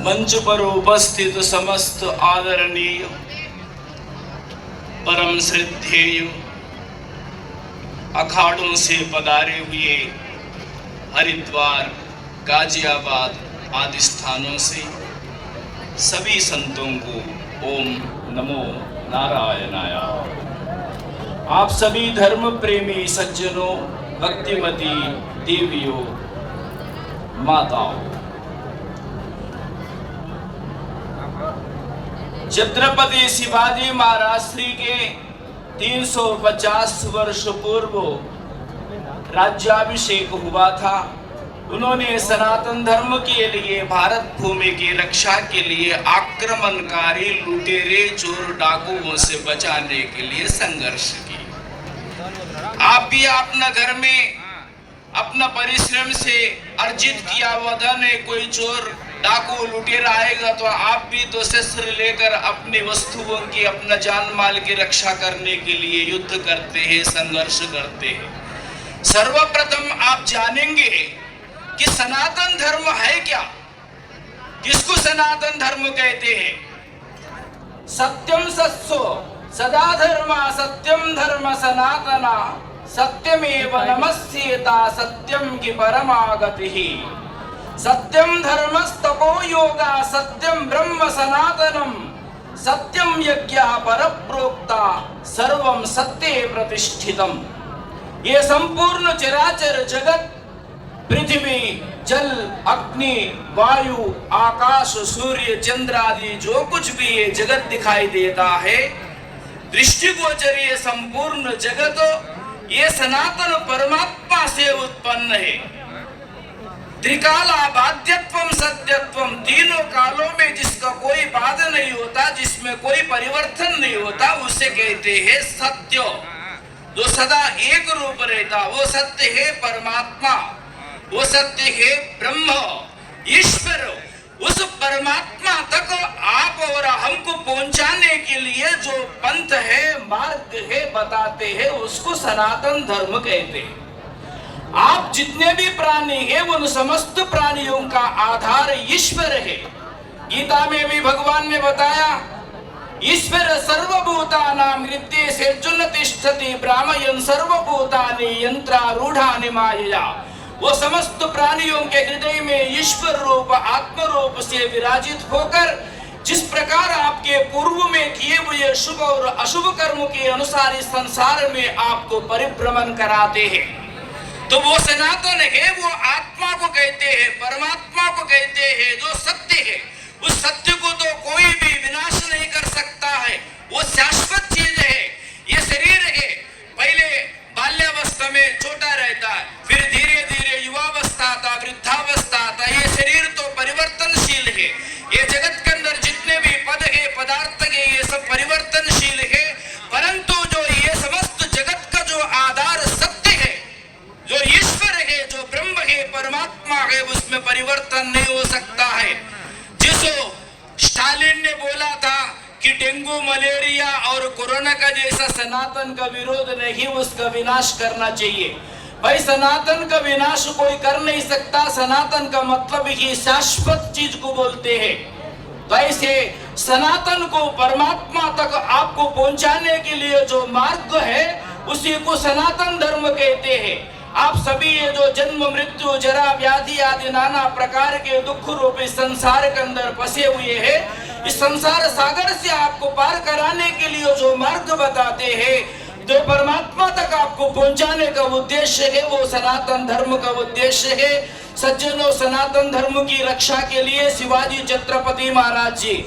मंच पर उपस्थित समस्त आदरणीय परम श्रद्धेय अखाड़ों से पधारे हुए हरिद्वार, गाजियाबाद आदि स्थानों से सभी संतों को ओम नमो नारायणाय। आप सभी धर्म प्रेमी सज्जनों, भक्तिमती देवियों, माताओं, छत्रपति शिवाजी महाराज श्री के 350 वर्ष पूर्व राज्याभिषेक हुआ था। उन्होंने सनातन धर्म के लिए, भारत भूमि की रक्षा के लिए आक्रमणकारी लुटेरे, चोर, डाकुओं से बचाने के लिए संघर्ष किया। आप भी अपना घर में अपना परिश्रम से अर्जित किया हुआ धन है, कोई चोर डाकू लुटेरा आएगा तो आप भी तो शस्त्र लेकर अपनी वस्तुओं की, अपना जान माल की रक्षा करने के लिए युद्ध करते हैं, संघर्ष करते हैं। सर्वप्रथम आप जानेंगे कि सनातन धर्म है क्या, किसको सनातन धर्म कहते हैं। सत्यम सत्सो सदा धर्म, सत्यम धर्म सनातना, सत्यमेव नमस्येता, सत्यम की परमागति। सत्यम धर्मस्तपो योगा, सत्यम ब्रह्म सनातनम, सत्यम यज्ञः परप्रोक्ता, सर्वम सत्ये प्रतिष्ठितम। ये संपूर्ण चराचर जगत, पृथ्वी, जल, अग्नि, वायु, आकाश, सूर्य, चंद्र आदि जो कुछ भी ये जगत दिखाई देता है, दृष्टिगोचर ये संपूर्ण जगत ये सनातन परमात्मा से उत्पन्न है। त्रिकाला बाध्यत्वम सत्यत्वम, तीनों कालों में जिसका कोई बाध नहीं होता, जिसमें कोई परिवर्तन नहीं होता, उसे कहते हैं सत्य। जो सदा एक रूप रहता वो सत्य है परमात्मा, वो सत्य है ब्रह्म ईश्वर। उस परमात्मा तक आप और हमको पहुंचाने के लिए जो पंथ है, मार्ग है, बताते हैं, उसको सनातन धर्म कहते हैं। आप जितने भी प्राणी हैं उन समस्त प्राणियों का आधार ईश्वर है। गीता में भी भगवान ने बताया, ईश्वर सर्वभूतानां हृदये सेर्जुन तिष्ठति ब्राह्मयन् सर्वभूतानि यंत्रारूढ़ानि मायया। वो समस्त प्राणियों के हृदय में ईश्वर रूप, आत्म रूप से विराजित होकर जिस प्रकार आपके पूर्व में किए हुए शुभ और अशुभ कर्म के अनुसार इस संसार में आपको परिभ्रमण कराते हैं, तो वो सनातन है, वो आत्मा को कहते हैं, परमात्मा को कहते हैं, जो सत्य है। उस सत्य को तो कोई भी विनाश नहीं कर सकता है, वो शाश्वत चीज है। ये शरीर है, पहले बाल्यावस्था में छोटा रहता है, फिर धीरे धीरे युवावस्था आता, वृद्धावस्था आता। ये शरीर तो परिवर्तनशील है। ये जगत के अंदर जितने भी पद है, पदार्थ है, ये सब परिवर्तनशील है। परंतु जो ये समस्त जगत का जो आधार सत्य है, जो ईश्वर है, जो ब्रह्म है, परमात्मा है, उसमें परिवर्तन नहीं हो सकता है। जिसो स्टालिन ने बोला था कि डेंगू, मलेरिया और कोरोना का जैसा सनातन का विरोध नहीं, उसका विनाश करना चाहिए। भाई सनातन का विनाश कोई कर नहीं सकता। सनातन का मतलब ही शाश्वत चीज को बोलते हैं। तो ऐसे सनातन को, परमात्मा तक आपको पहुंचाने के लिए जो मार्ग है, उसी को सनातन धर्म कहते हैं। आप सभी ये जो जन्म, मृत्यु, जरा, व्याधि आदि नाना प्रकार के दुख रूपी संसार के अंदर फंसे हुए हैं, इस संसार सागर से आपको पार कराने के लिए जो मार्ग बताते हैं, जो परमात्मा तक आपको पहुंचाने का उद्देश्य है, वो सनातन धर्म का उद्देश्य है। सज्जनों, सनातन धर्म की रक्षा के लिए शिवाजी छत्रपति महाराज जी,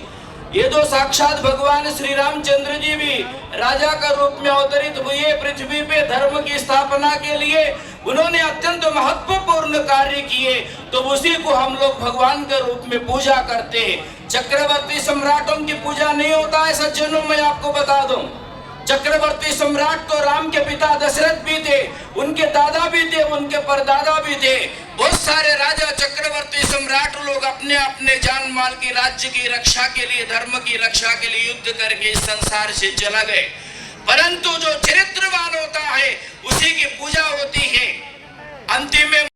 ये जो साक्षात भगवान श्री रामचंद्र जी भी राजा का रूप में अवतरित हुए पृथ्वी पे धर्म की स्थापना के लिए, उन्होंने अत्यंत महत्वपूर्ण कार्य किए। तो उसी को हम लोग भगवान के रूप में पूजा करते हैं। चक्रवर्ती सम्राटों की पूजा नहीं होता है सज्जनों, मैं आपको बता दूं। चक्रवर्ती सम्राट तो राम के पिता दशरथ भी थे, उनके दादा भी थे, उनके परदादा भी थे। बहुत सारे राजा, चक्रवर्ती सम्राट लोग अपने अपने जान माल की, राज्य की रक्षा के लिए, धर्म की रक्षा के लिए युद्ध करके इस संसार से चला गए। परंतु जो चरित्रवान होता है उसी की पूजा होती है। अंतिम में